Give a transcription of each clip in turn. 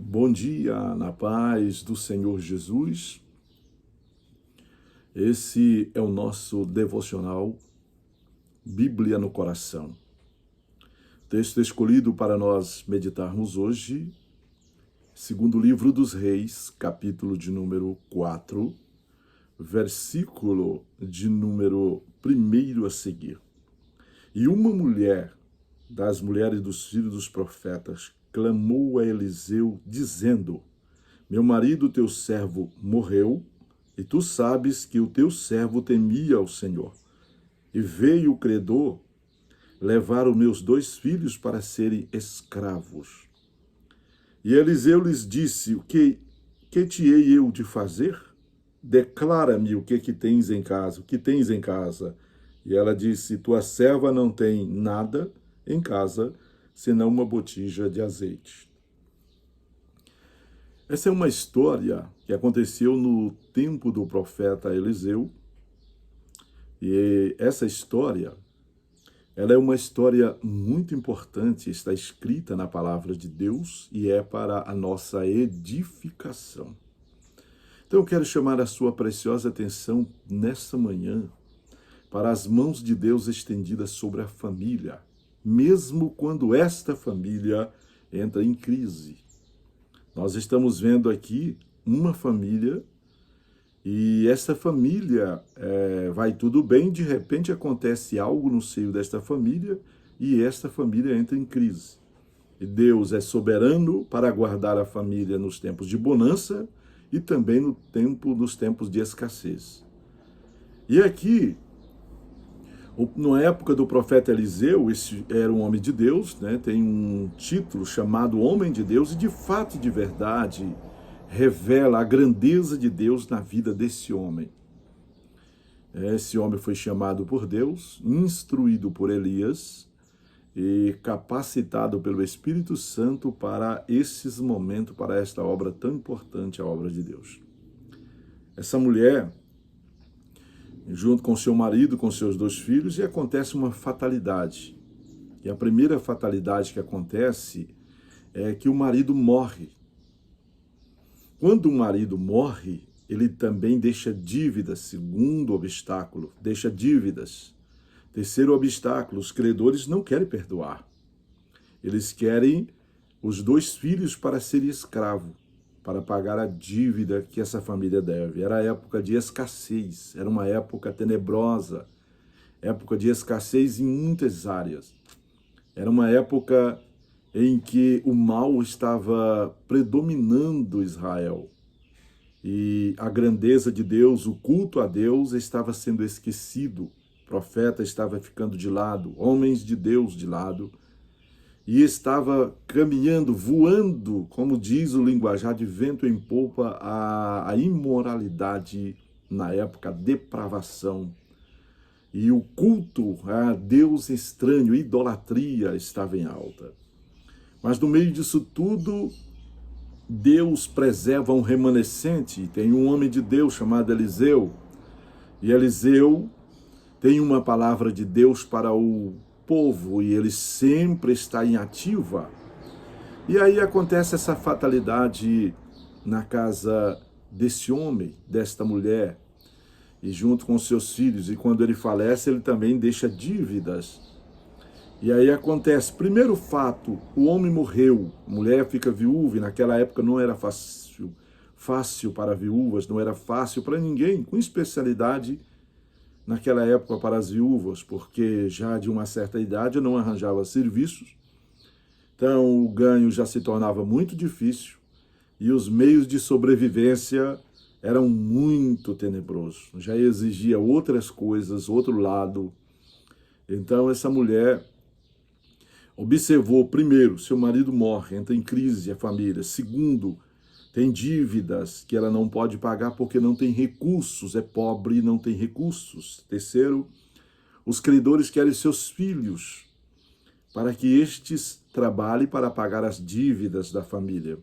Bom dia, na paz do Senhor Jesus. Esse é o nosso devocional Bíblia no Coração. Texto escolhido para nós meditarmos hoje, segundo livro dos Reis, capítulo de número 4, versículo de número 1 a seguir. E uma mulher das mulheres dos filhos dos profetas clamou a Eliseu, dizendo: meu marido, teu servo, morreu, e tu sabes que o teu servo temia ao Senhor. E veio o credor levar os meus 2 filhos para serem escravos. E Eliseu lhes disse: o que te hei eu de fazer? Declara-me o que tens em casa, o que tens em casa. E ela disse: tua serva não tem nada em casa, senão uma botija de azeite. Essa é uma história que aconteceu no tempo do profeta Eliseu. E essa história, ela é uma história muito importante, está escrita na palavra de Deus e é para a nossa edificação. Então eu quero chamar a sua preciosa atenção nessa manhã para as mãos de Deus estendidas sobre a família, mesmo quando esta família entra em crise. Nós estamos vendo aqui uma família e essa família vai tudo bem, de repente acontece algo no seio desta família e esta família entra em crise. E Deus é soberano para guardar a família nos tempos de bonança e também nos tempos de escassez. E aqui, na época do profeta Eliseu, esse era um homem de Deus, né? Tem um título chamado Homem de Deus, e de fato e de verdade revela a grandeza de Deus na vida desse homem. Esse homem foi chamado por Deus, instruído por Elias e capacitado pelo Espírito Santo para esses momentos, para esta obra tão importante, a obra de Deus. Essa mulher, junto com seu marido, com seus 2 filhos, e acontece uma fatalidade. E a primeira fatalidade que acontece é que o marido morre. Quando o marido morre, ele também deixa dívidas, segundo obstáculo, deixa dívidas. Terceiro obstáculo, os credores não querem perdoar. Eles querem os 2 filhos para serem escravos, para pagar a dívida que essa família deve. Era a época de escassez, era uma época tenebrosa, época de escassez em muitas áreas. Era uma época em que o mal estava predominando Israel. E a grandeza de Deus, o culto a Deus estava sendo esquecido. O profeta estava ficando de lado, homens de Deus de lado. E estava caminhando, voando, como diz o linguajar, de vento em polpa, a imoralidade na época, a depravação. E o culto a Deus estranho, idolatria estava em alta. Mas no meio disso tudo, Deus preserva um remanescente. Tem um homem de Deus chamado Eliseu. E Eliseu tem uma palavra de Deus para o povo e ele sempre está em ativa. E aí acontece essa fatalidade na casa desse homem, desta mulher, e junto com seus filhos. E quando ele falece, ele também deixa dívidas. E aí acontece, primeiro fato, o homem morreu, a mulher fica viúva, e naquela época não era fácil para viúvas, não era fácil para ninguém, com especialidade naquela época para as viúvas, porque já de uma certa idade não arranjava serviços, então o ganho já se tornava muito difícil e os meios de sobrevivência eram muito tenebrosos, já exigia outras coisas, outro lado. Então essa mulher observou, primeiro, seu marido morre, entra em crise a família. Segundo, tem dívidas que ela não pode pagar porque não tem recursos, é pobre e não tem recursos. Terceiro, os credores querem seus filhos para que estes trabalhem para pagar as dívidas da família.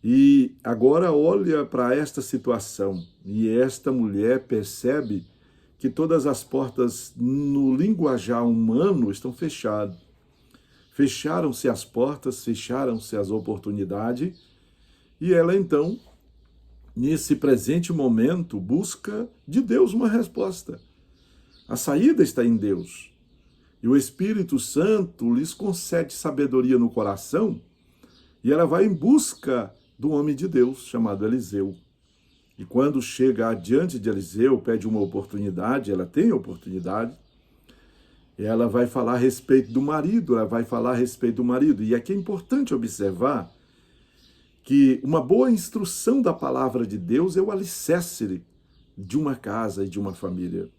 E agora olha para esta situação e esta mulher percebe que todas as portas no linguajar humano estão fechadas. fecharam-se as portas, fecharam-se as oportunidades, e ela então, nesse presente momento, busca de Deus uma resposta. A saída está em Deus. E o Espírito Santo lhes concede sabedoria no coração, e ela vai em busca do homem de Deus, chamado Eliseu. E quando chega diante de Eliseu, pede uma oportunidade, ela tem a oportunidade, ela vai falar a respeito do marido, E aqui é importante observar que uma boa instrução da palavra de Deus é o alicerce de uma casa e de uma família.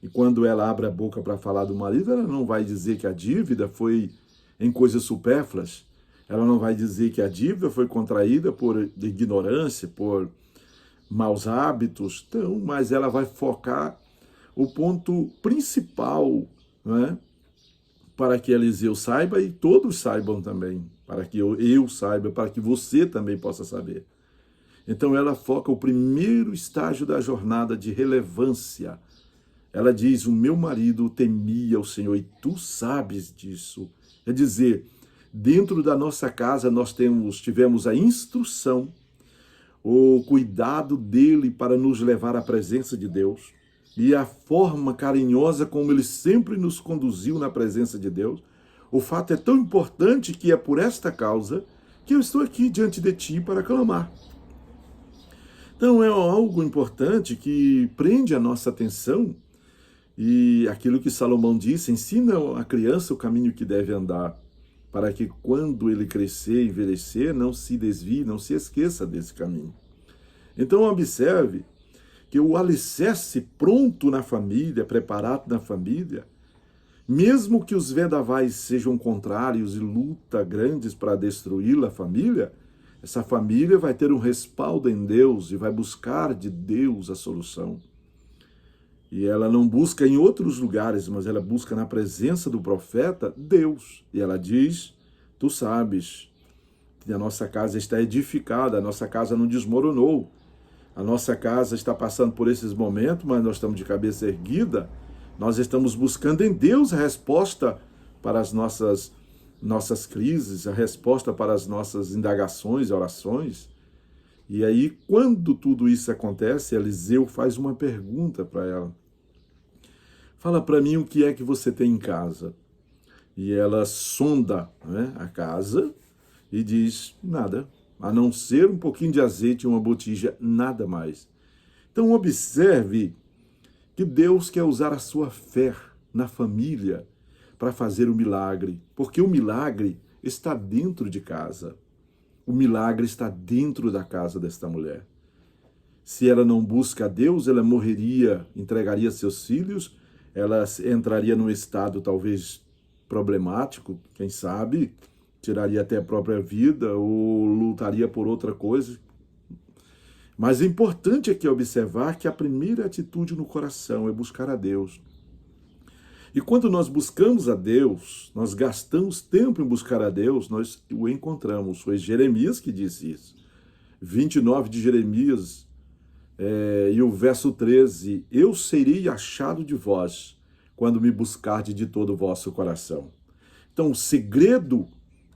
E quando ela abre a boca para falar do marido, ela não vai dizer que a dívida foi em coisas supérfluas, ela não vai dizer que a dívida foi contraída por ignorância, por maus hábitos, então, mas ela vai focar o ponto principal, né, para que Eliseu saiba e todos saibam também, para que eu saiba, para que você também possa saber. Então ela foca o primeiro estágio da jornada de relevância. Ela diz, o meu marido temia o Senhor e tu sabes disso. É dizer, dentro da nossa casa nós tivemos a instrução, o cuidado dele para nos levar à presença de Deus e a forma carinhosa como ele sempre nos conduziu na presença de Deus. O fato é tão importante que é por esta causa que eu estou aqui diante de ti para clamar. Então é algo importante que prende a nossa atenção e aquilo que Salomão disse, ensina a criança o caminho que deve andar, para que quando ele crescer e envelhecer, não se desvie, não se esqueça desse caminho. Então observe que o alicerce pronto na família, preparado na família, mesmo que os vendavais sejam contrários e luta grandes para destruir a família, essa família vai ter um respaldo em Deus e vai buscar de Deus a solução. E ela não busca em outros lugares, mas ela busca na presença do profeta Deus. E ela diz, tu sabes que a nossa casa está edificada, a nossa casa não desmoronou. A nossa casa está passando por esses momentos, mas nós estamos de cabeça erguida. Nós estamos buscando em Deus a resposta para as nossas crises, a resposta para as nossas indagações e orações. E aí, quando tudo isso acontece, Eliseu faz uma pergunta para ela. Fala para mim o que é que você tem em casa. E ela sonda, né, a casa e diz, nada, a não ser um pouquinho de azeite e uma botija, nada mais. Então observe que Deus quer usar a sua fé na família para fazer o milagre, porque o milagre está dentro de casa. O milagre está dentro da casa desta mulher. Se ela não busca a Deus, ela morreria, entregaria seus filhos, ela entraria num estado talvez problemático, quem sabe, tiraria até a própria vida ou lutaria por outra coisa. Mas o importante aqui é observar que a primeira atitude no coração é buscar a Deus. E quando nós buscamos a Deus, nós gastamos tempo em buscar a Deus, nós o encontramos. Foi Jeremias que disse isso. 29 de Jeremias, e o verso 13, eu serei achado de vós, quando me buscardes de todo o vosso coração. Então, o segredo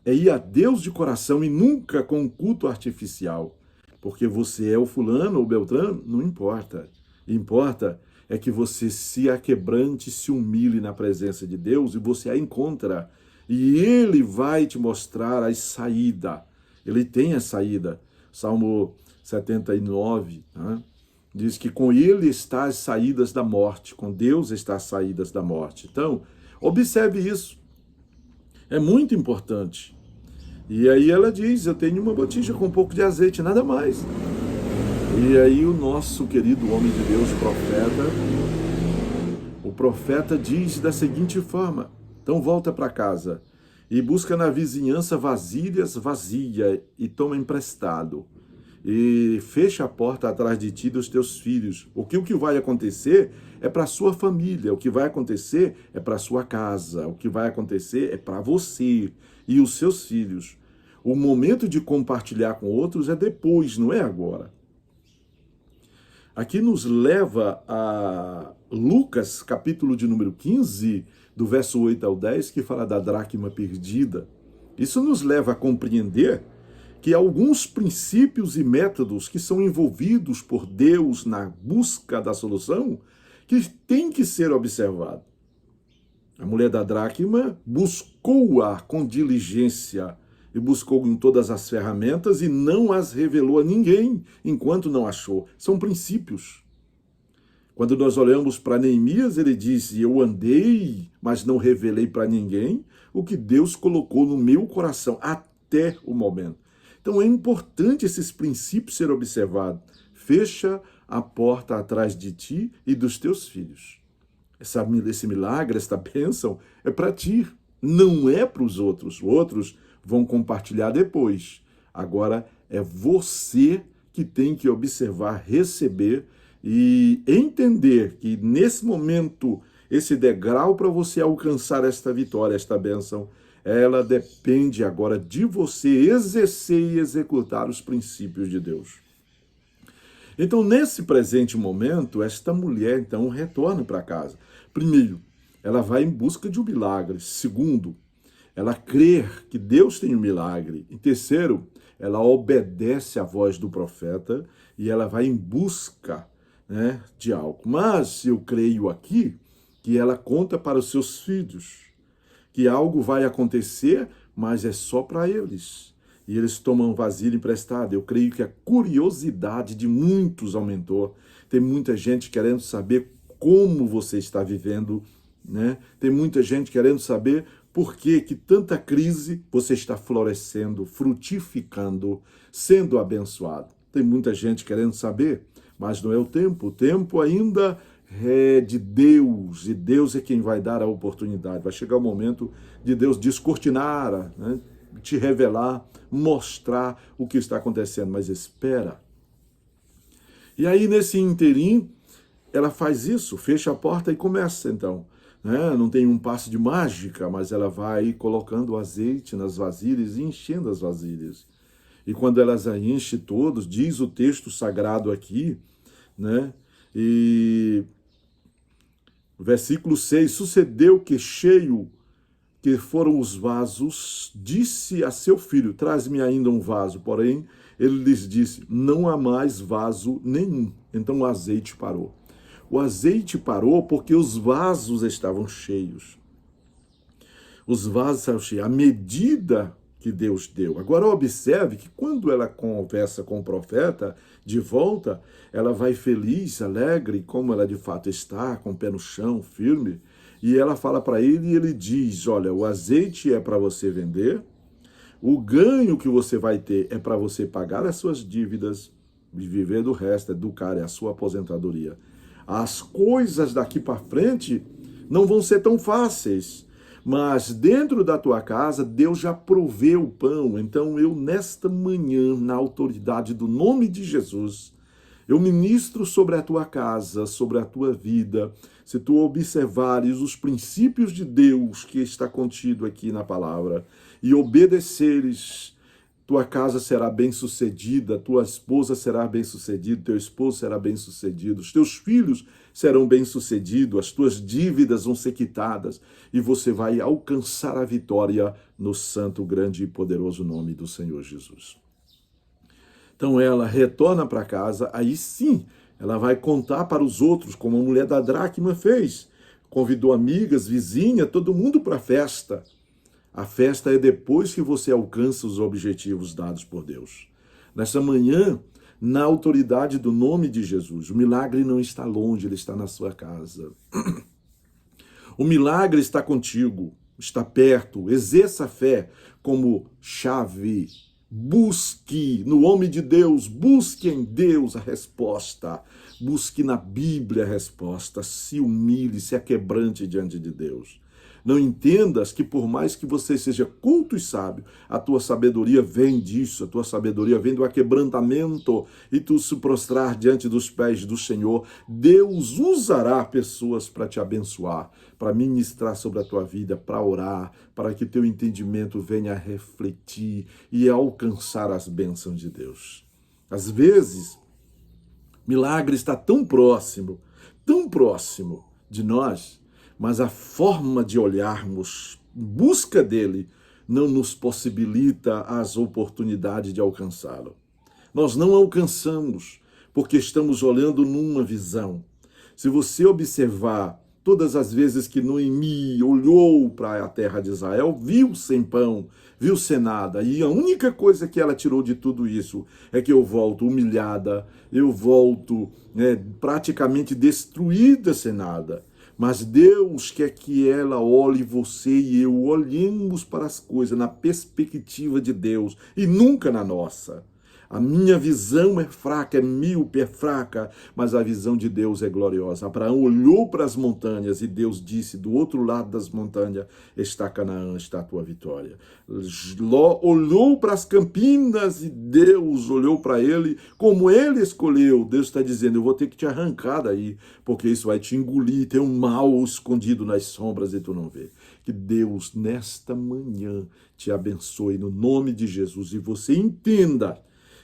é ir a Deus de coração e nunca com um culto artificial. Porque você é o fulano ou Beltrano, não importa. Importa é que você se aquebrante, se humilhe na presença de Deus e você a encontra. E Ele vai te mostrar a saída. Ele tem a saída. Salmo 79, né? Diz que com Ele está as saídas da morte. Com Deus está as saídas da morte. Então, observe isso. É muito importante. E aí ela diz, eu tenho uma botija com um pouco de azeite, nada mais. E aí o nosso querido homem de Deus, o profeta diz da seguinte forma, então volta para casa e busca na vizinhança vasilhas vazias e toma emprestado. E fecha a porta atrás de ti e dos teus filhos. O que vai acontecer é para a sua família, o que vai acontecer é para a sua casa, o que vai acontecer é para você e os seus filhos. O momento de compartilhar com outros é depois, não é agora. Aqui nos leva a Lucas, capítulo de número 15, do verso 8 ao 10, que fala da dracma perdida. Isso nos leva a compreender que alguns princípios e métodos que são envolvidos por Deus na busca da solução, que tem que ser observado. A mulher da dracma buscou-a com diligência e buscou em todas as ferramentas e não as revelou a ninguém enquanto não achou. São princípios. Quando nós olhamos para Neemias, ele diz: eu andei, mas não revelei para ninguém o que Deus colocou no meu coração até o momento. Então é importante esses princípios serem observados. Fecha a porta atrás de ti e dos teus filhos. Esse milagre, esta bênção é para ti, não é para os outros. Os outros vão compartilhar depois. Agora é você que tem que observar, receber e entender que nesse momento, esse degrau para você alcançar esta vitória, esta bênção, ela depende agora de você exercer e executar os princípios de Deus. Então, nesse presente momento, esta mulher, então, retorna para casa. Primeiro, ela vai em busca de um milagre. Segundo, ela crê que Deus tem um milagre. E terceiro, ela obedece à voz do profeta e ela vai em busca, né, de algo. Mas eu creio aqui que ela conta para os seus filhos que algo vai acontecer, mas é só para eles. E eles tomam vasilha emprestada. Eu creio que a curiosidade de muitos aumentou. Tem muita gente querendo saber como você está vivendo, né? Tem muita gente querendo saber por que tanta crise você está florescendo, frutificando, sendo abençoado. Tem muita gente querendo saber, mas não é o tempo. O tempo ainda é de Deus, e Deus é quem vai dar a oportunidade. Vai chegar o momento de Deus descortinar, né? Te revelar, mostrar o que está acontecendo, mas espera. E aí, nesse interim, ela faz isso, fecha a porta e começa, então. Né? Não tem um passe de mágica, mas ela vai colocando o azeite nas vasilhas e enchendo as vasilhas. E quando elas enche todos, diz o texto sagrado aqui, né? E versículo 6, sucedeu que cheio que foram os vasos, disse a seu filho, traz-me ainda um vaso. Porém, ele lhes disse, não há mais vaso nenhum. Então o azeite parou. O azeite parou porque os vasos estavam cheios. Os vasos estavam cheios, à medida que Deus deu. Agora observe que quando ela conversa com o profeta, de volta, ela vai feliz, alegre, como ela de fato está, com o pé no chão, firme, e ela fala para ele e ele diz, olha, o azeite é para você vender, o ganho que você vai ter é para você pagar as suas dívidas e viver do resto, educar, é a sua aposentadoria. As coisas daqui para frente não vão ser tão fáceis, mas dentro da tua casa, Deus já proveu o pão. Então eu, nesta manhã, na autoridade do nome de Jesus, eu ministro sobre a tua casa, sobre a tua vida. Se tu observares os princípios de Deus que está contido aqui na palavra e obedeceres, tua casa será bem-sucedida, tua esposa será bem-sucedida, teu esposo será bem-sucedido, os teus filhos serão bem-sucedidos, as tuas dívidas vão ser quitadas e você vai alcançar a vitória no santo, grande e poderoso nome do Senhor Jesus. Então ela retorna para casa, aí sim, ela vai contar para os outros, como a mulher da dracma fez. Convidou amigas, vizinha, todo mundo para a festa. A festa é depois que você alcança os objetivos dados por Deus. Nessa manhã, na autoridade do nome de Jesus, o milagre não está longe, ele está na sua casa. O milagre está contigo, está perto. Exerça a fé como chave. Busque no homem de Deus, busque em Deus a resposta. Busque na Bíblia a resposta. Se humilhe, se aquebrante diante de Deus. Não entendas que por mais que você seja culto e sábio, a tua sabedoria vem disso, a tua sabedoria vem do aquebrantamento e tu se prostrar diante dos pés do Senhor. Deus usará pessoas para te abençoar, para ministrar sobre a tua vida, para orar, para que teu entendimento venha a refletir e a alcançar as bênçãos de Deus. Às vezes, milagre está tão próximo de nós, mas a forma de olharmos em busca dele não nos possibilita as oportunidades de alcançá-lo. Nós não alcançamos porque estamos olhando numa visão. Se você observar todas as vezes que Noemi olhou para a terra de Israel, viu sem pão, viu sem nada, e a única coisa que ela tirou de tudo isso é que eu volto humilhada, eu volto praticamente destruída sem nada. Mas Deus quer que ela olhe, você e eu olhemos para as coisas na perspectiva de Deus e nunca na nossa. A minha visão é fraca, é míope, é fraca, mas a visão de Deus é gloriosa. Abraão olhou para as montanhas e Deus disse, do outro lado das montanhas está Canaã, está a tua vitória. Ló olhou para as campinas e Deus olhou para ele como ele escolheu. Deus está dizendo, eu vou ter que te arrancar daí, porque isso vai te engolir, tem um mal escondido nas sombras e tu não vê. Que Deus, nesta manhã, te abençoe no nome de Jesus e você entenda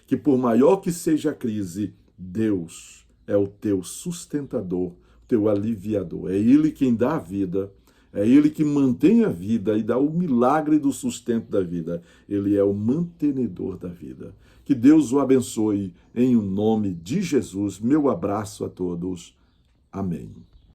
que por maior que seja a crise, Deus é o teu sustentador, teu aliviador. É Ele quem dá a vida, é Ele que mantém a vida e dá o milagre do sustento da vida. Ele é o mantenedor da vida. Que Deus o abençoe em o nome de Jesus. Meu abraço a todos. Amém.